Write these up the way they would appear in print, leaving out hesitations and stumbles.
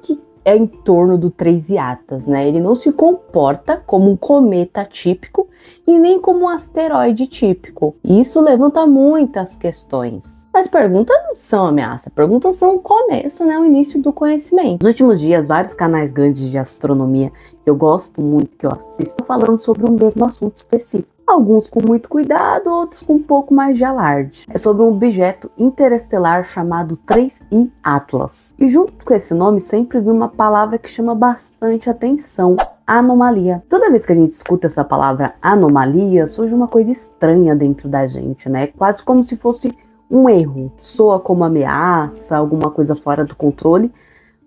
Que é em torno do 3 Hiatas, né? Ele não se comporta como um cometa típico e nem como um asteroide típico. Isso levanta muitas questões. As perguntas não são ameaça, perguntas são o começo, né? O início do conhecimento. Nos últimos dias, vários canais grandes de astronomia que eu gosto muito, que eu assisto, falando sobre o mesmo assunto específico. Alguns com muito cuidado, outros com um pouco mais de alarde. É sobre um objeto interestelar chamado 3I Atlas. E junto com esse nome sempre vi uma palavra que chama bastante atenção: anomalia. Toda vez que a gente escuta essa palavra anomalia, surge uma coisa estranha dentro da gente, né? Quase como se fosse um erro. Soa como ameaça, alguma coisa fora do controle.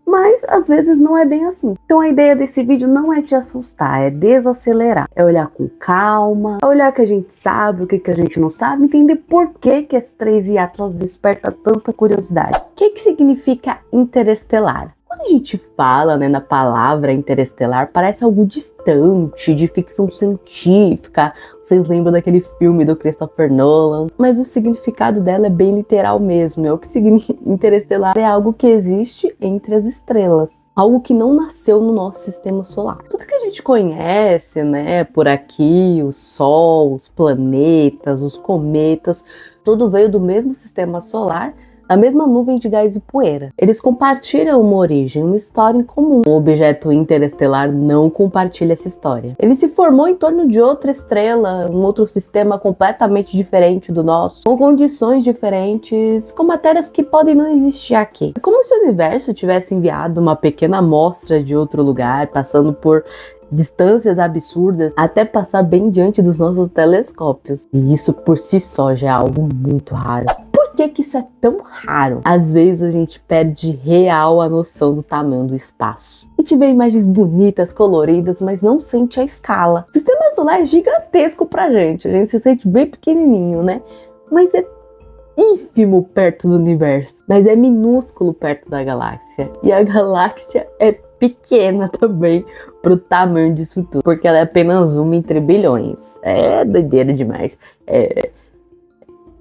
Mas às vezes não é bem assim. Então a ideia desse vídeo não é te assustar, é desacelerar. É olhar com calma, é olhar o que a gente sabe, o que a gente não sabe, entender por que esse 3I Atlas desperta tanta curiosidade. O que significa interestelar? Quando a gente fala, né, na palavra interestelar, parece algo distante, de ficção científica. Vocês lembram daquele filme do Christopher Nolan? Mas o significado dela é bem literal mesmo. É o que significa interestelar é algo que existe entre as estrelas. Algo que não nasceu no nosso sistema solar. Tudo que a gente conhece, né, por aqui, o Sol, os planetas, os cometas, tudo veio do mesmo sistema solar, a mesma nuvem de gás e poeira. Eles compartilham uma origem, uma história em comum. O objeto interestelar não compartilha essa história. Ele se formou em torno de outra estrela, um outro sistema completamente diferente do nosso, com condições diferentes, com matérias que podem não existir aqui. É como se o universo tivesse enviado uma pequena amostra de outro lugar, passando por distâncias absurdas, até passar bem diante dos nossos telescópios. E isso por si só já é algo muito raro. Por que isso é tão raro? Às vezes a gente perde real a noção do tamanho do espaço. A gente vê imagens bonitas, coloridas, mas não sente a escala. O sistema solar é gigantesco pra gente, a gente se sente bem pequenininho, né? Mas é ínfimo perto do universo, mas é minúsculo perto da galáxia. E a galáxia é pequena também pro tamanho disso tudo, porque ela é apenas uma entre bilhões. É doideira demais.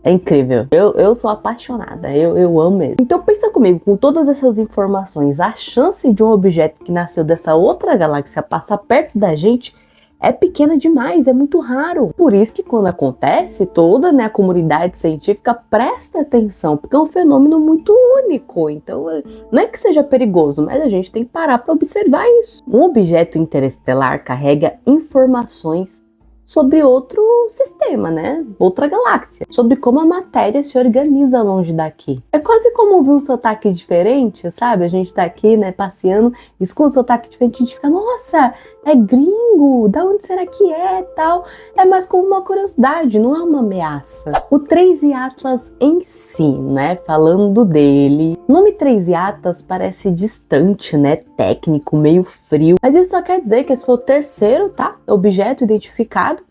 É incrível. Eu sou apaixonada. Eu amo mesmo. Então pensa comigo, com todas essas informações, a chance de um objeto que nasceu dessa outra galáxia passar perto da gente é pequena demais, é muito raro. Por isso que quando acontece, toda, né, a comunidade científica presta atenção, porque é um fenômeno muito único. Então não é que seja perigoso, mas a gente tem que parar para observar isso. Um objeto interestelar carrega informações sobre outro sistema, né? Outra galáxia. Sobre como a matéria se organiza longe daqui. É quase como ouvir um sotaque diferente, sabe? A gente tá aqui, né, passeando, escuta um sotaque diferente, a gente fica, nossa, é gringo, da onde será que é, tal? É mais como uma curiosidade, não é uma ameaça. O 3I Atlas em si, né, falando dele, o nome 3I Atlas parece distante, né, técnico, meio frio, mas isso só quer dizer que esse foi o terceiro, tá, objeto identificado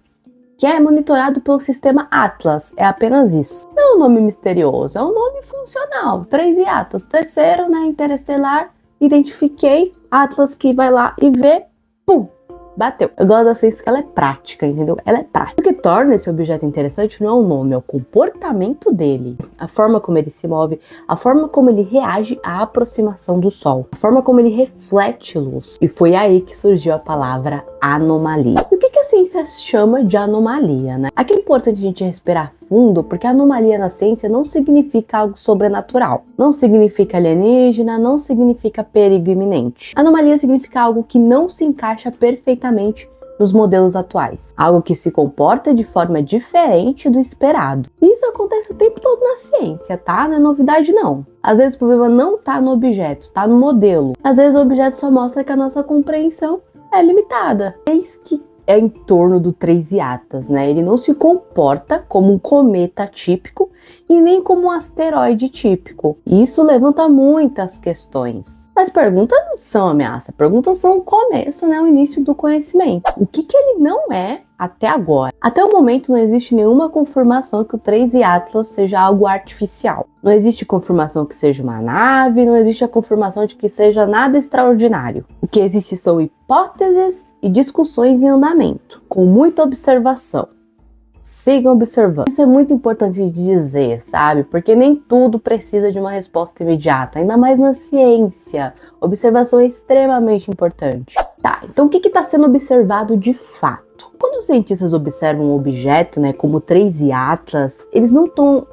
que é monitorado pelo sistema Atlas. É apenas isso. Não é um nome misterioso, é um nome funcional. 3I Atlas, terceiro, né, interestelar, identifiquei, Atlas que vai lá e vê, pum, bateu. Eu gosto da ciência que ela é prática, entendeu? Ela é prática. O que torna esse objeto interessante não é o nome, é o comportamento dele. A forma como ele se move, a forma como ele reage à aproximação do Sol, a forma como ele reflete luz. E foi aí que surgiu a palavra anomalia. E o que a ciência chama de anomalia, né? Aqui é importante a gente respirar fundo, porque anomalia na ciência não significa algo sobrenatural. Não significa alienígena, não significa perigo iminente. Anomalia significa algo que não se encaixa perfeitamente nos modelos atuais. Algo que se comporta de forma diferente do esperado. E isso acontece o tempo todo na ciência, tá? Não é novidade não. Às vezes o problema não tá no objeto, tá no modelo. Às vezes o objeto só mostra que a nossa compreensão é limitada. Eis que é em torno do 3 Hiatas, né? Ele não se comporta como um cometa típico e nem como um asteroide típico. Isso levanta muitas questões. As perguntas não são ameaça, perguntas são o começo, né? O início do conhecimento. O que ele não é até agora? Até o momento não existe nenhuma confirmação que o 3I Atlas seja algo artificial. Não existe confirmação que seja uma nave, não existe a confirmação de que seja nada extraordinário. O que existe são hipóteses e discussões em andamento, com muita observação. Sigam observando. Isso é muito importante de dizer, sabe? Porque nem tudo precisa de uma resposta imediata, ainda mais na ciência. Observação é extremamente importante. Tá, então o que está sendo observado de fato? Quando os cientistas observam um objeto, né, como o 3I Atlas, eles não estão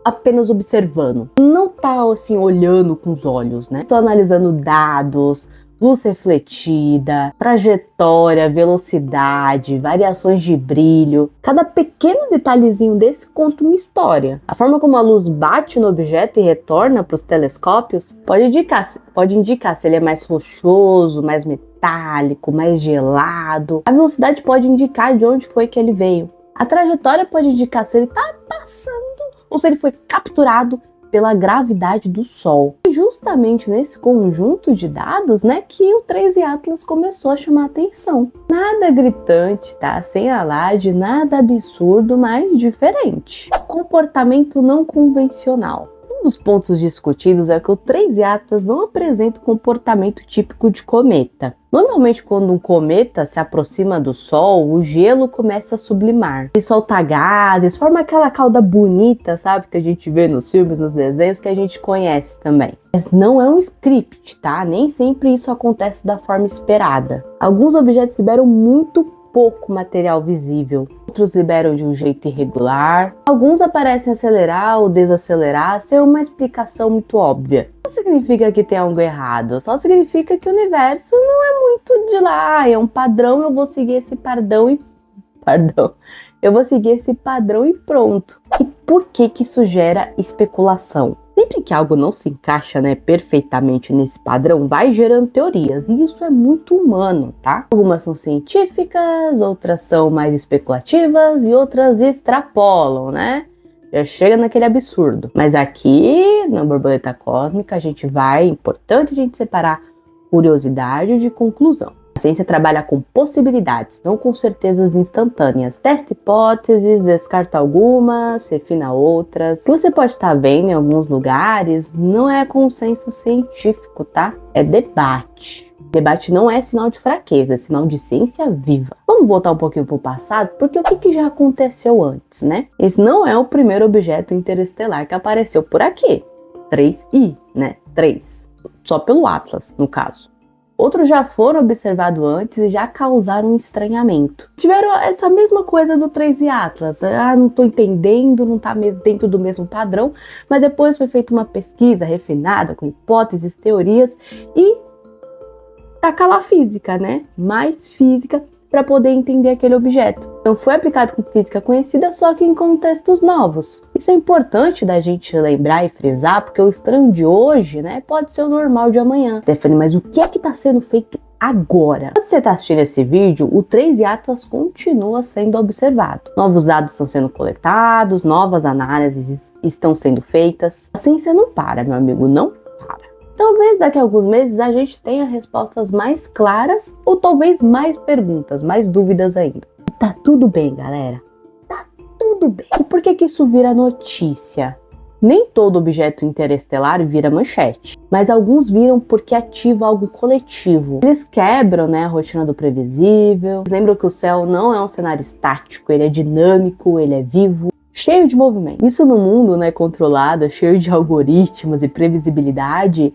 apenas observando, não tá assim olhando com os olhos, né? Estão analisando dados, luz refletida, trajetória, velocidade, variações de brilho. Cada pequeno detalhezinho desse conta uma história. A forma como a luz bate no objeto e retorna para os telescópios pode indicar se ele é mais rochoso, mais metálico, mais gelado. A velocidade pode indicar de onde foi que ele veio. A trajetória pode indicar se ele está passando ou se ele foi capturado pela gravidade do Sol. E justamente nesse conjunto de dados, né, que o 3I Atlas começou a chamar a atenção. Nada gritante, tá? Sem alarde, nada absurdo, mas diferente. Comportamento não convencional. Um dos pontos discutidos é que o 3I Atlas não apresenta o comportamento típico de cometa. Normalmente, quando um cometa se aproxima do Sol, o gelo começa a sublimar. Ele solta gases, forma aquela cauda bonita, sabe? Que a gente vê nos filmes, nos desenhos, que a gente conhece também. Mas não é um script, tá? Nem sempre isso acontece da forma esperada. Alguns objetos liberam muito pouco material visível. Outros liberam de um jeito irregular. Alguns aparecem acelerar ou desacelerar sem uma explicação muito óbvia. Não significa que tem algo errado, só significa que o universo não é muito de lá, é um padrão, eu vou seguir esse padrão e pronto. E por que isso gera especulação? Sempre que algo não se encaixa, né, perfeitamente nesse padrão, vai gerando teorias, e isso é muito humano, tá? Algumas são científicas, outras são mais especulativas e outras extrapolam, né? Já chega naquele absurdo. Mas aqui, na Borboleta Cósmica, é importante a gente separar curiosidade de conclusão. A ciência trabalha com possibilidades, não com certezas instantâneas. Testa hipóteses, descarta algumas, refina outras. O que você pode estar vendo em alguns lugares não é consenso científico, tá? É debate. Debate não é sinal de fraqueza, é sinal de ciência viva. Vamos voltar um pouquinho para o passado, porque o que já aconteceu antes, né? Esse não é o primeiro objeto interestelar que apareceu por aqui. 3I, né? 3. Só pelo Atlas, no caso. Outros já foram observados antes e já causaram estranhamento. Tiveram essa mesma coisa do 3I Atlas. Não estou entendendo, não está dentro do mesmo padrão. Mas depois foi feita uma pesquisa refinada com hipóteses, teorias e tacar lá física, né? Mais física para poder entender aquele objeto. Então foi aplicado com física conhecida, só que em contextos novos. Isso é importante da gente lembrar e frisar, porque o estranho de hoje, né, pode ser o normal de amanhã. Stephanie, mas o que é que está sendo feito agora? Quando você está assistindo esse vídeo, o 3I Atlas continua sendo observado. Novos dados estão sendo coletados, novas análises estão sendo feitas. A ciência não para, meu amigo, não para. Talvez daqui a alguns meses a gente tenha respostas mais claras ou talvez mais perguntas, mais dúvidas ainda. E tá tudo bem, galera. Tá tudo bem. E por que isso vira notícia? Nem todo objeto interestelar vira manchete, mas alguns viram porque ativa algo coletivo. Eles quebram, né, a rotina do previsível. Lembram que o céu não é um cenário estático, ele é dinâmico, ele é vivo, cheio de movimento. Isso no mundo, né, controlado, cheio de algoritmos e previsibilidade,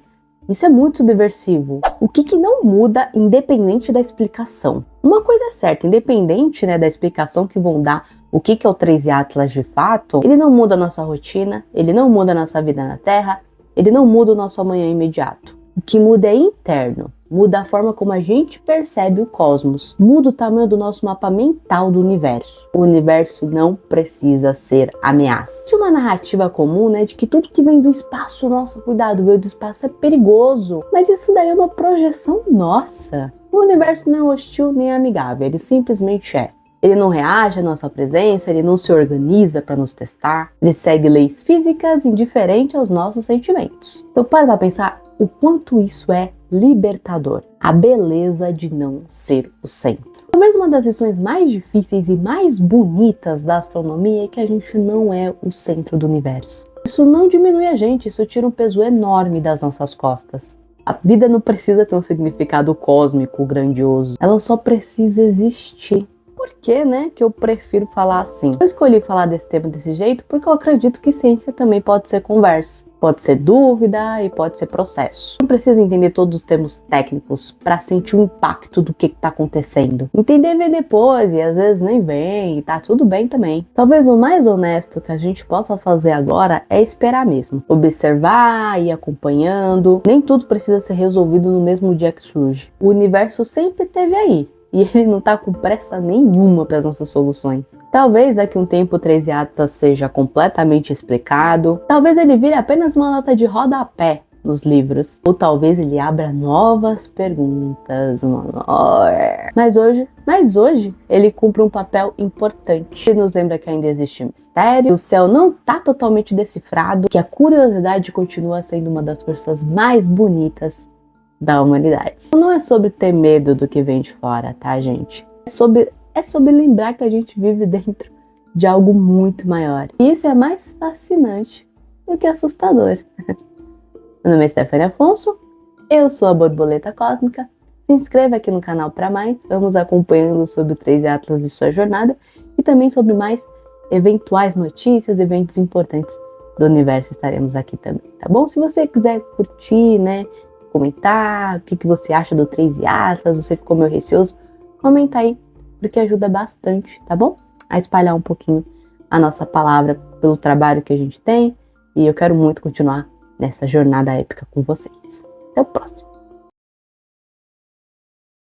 isso é muito subversivo. O que não muda independente da explicação. Uma coisa é certa, independente, né, da explicação que vão dar o que é o 3I Atlas de fato, ele não muda a nossa rotina, ele não muda a nossa vida na Terra, ele não muda o nosso amanhã imediato. O que muda é interno, muda a forma como a gente percebe o cosmos, muda o tamanho do nosso mapa mental do universo. O universo não precisa ser ameaça. Tinha uma narrativa comum, né, de que tudo que vem do espaço, nossa, cuidado, veio do espaço é perigoso. Mas isso daí é uma projeção nossa. O universo não é hostil nem amigável, ele simplesmente é. Ele não reage à nossa presença, ele não se organiza para nos testar, ele segue leis físicas indiferente aos nossos sentimentos. Então para pensar o quanto isso é libertador, a beleza de não ser o centro. Talvez uma das lições mais difíceis e mais bonitas da astronomia é que a gente não é o centro do universo. Isso não diminui a gente, isso tira um peso enorme das nossas costas. A vida não precisa ter um significado cósmico, grandioso, ela só precisa existir. por que, né, que eu prefiro falar assim? Eu escolhi falar desse tema desse jeito porque eu acredito que ciência também pode ser conversa. Pode ser dúvida e pode ser processo. Não precisa entender todos os termos técnicos para sentir o impacto do que está acontecendo. Entender vem depois e às vezes nem vem e tá tudo bem também. Talvez o mais honesto que a gente possa fazer agora é esperar mesmo. Observar e ir acompanhando. Nem tudo precisa ser resolvido no mesmo dia que surge. O universo sempre esteve aí. E ele não tá com pressa nenhuma para as nossas soluções. Talvez daqui a um tempo o 13 Atlas seja completamente explicado. Talvez ele vire apenas uma nota de rodapé nos livros. Ou talvez ele abra novas perguntas. Mas hoje ele cumpre um papel importante. Ele nos lembra que ainda existe mistério, que o céu não está totalmente decifrado, que a curiosidade continua sendo uma das forças mais bonitas da humanidade. Não é sobre ter medo do que vem de fora, tá, gente? É sobre lembrar que a gente vive dentro de algo muito maior. E isso é mais fascinante do que assustador. Meu nome é Stephanie Afonso, eu sou a Borboleta Cósmica. Se inscreva aqui no canal para mais. Vamos acompanhando sobre o 13 Atlas e sua jornada e também sobre mais eventuais notícias, eventos importantes do universo. Estaremos aqui também, tá bom? Se você quiser curtir, né, comentar o que você acha do 13 Atlas, você ficou meio receoso, comenta aí, porque ajuda bastante, tá bom? A espalhar um pouquinho a nossa palavra pelo trabalho que a gente tem, e eu quero muito continuar nessa jornada épica com vocês. Até o próximo!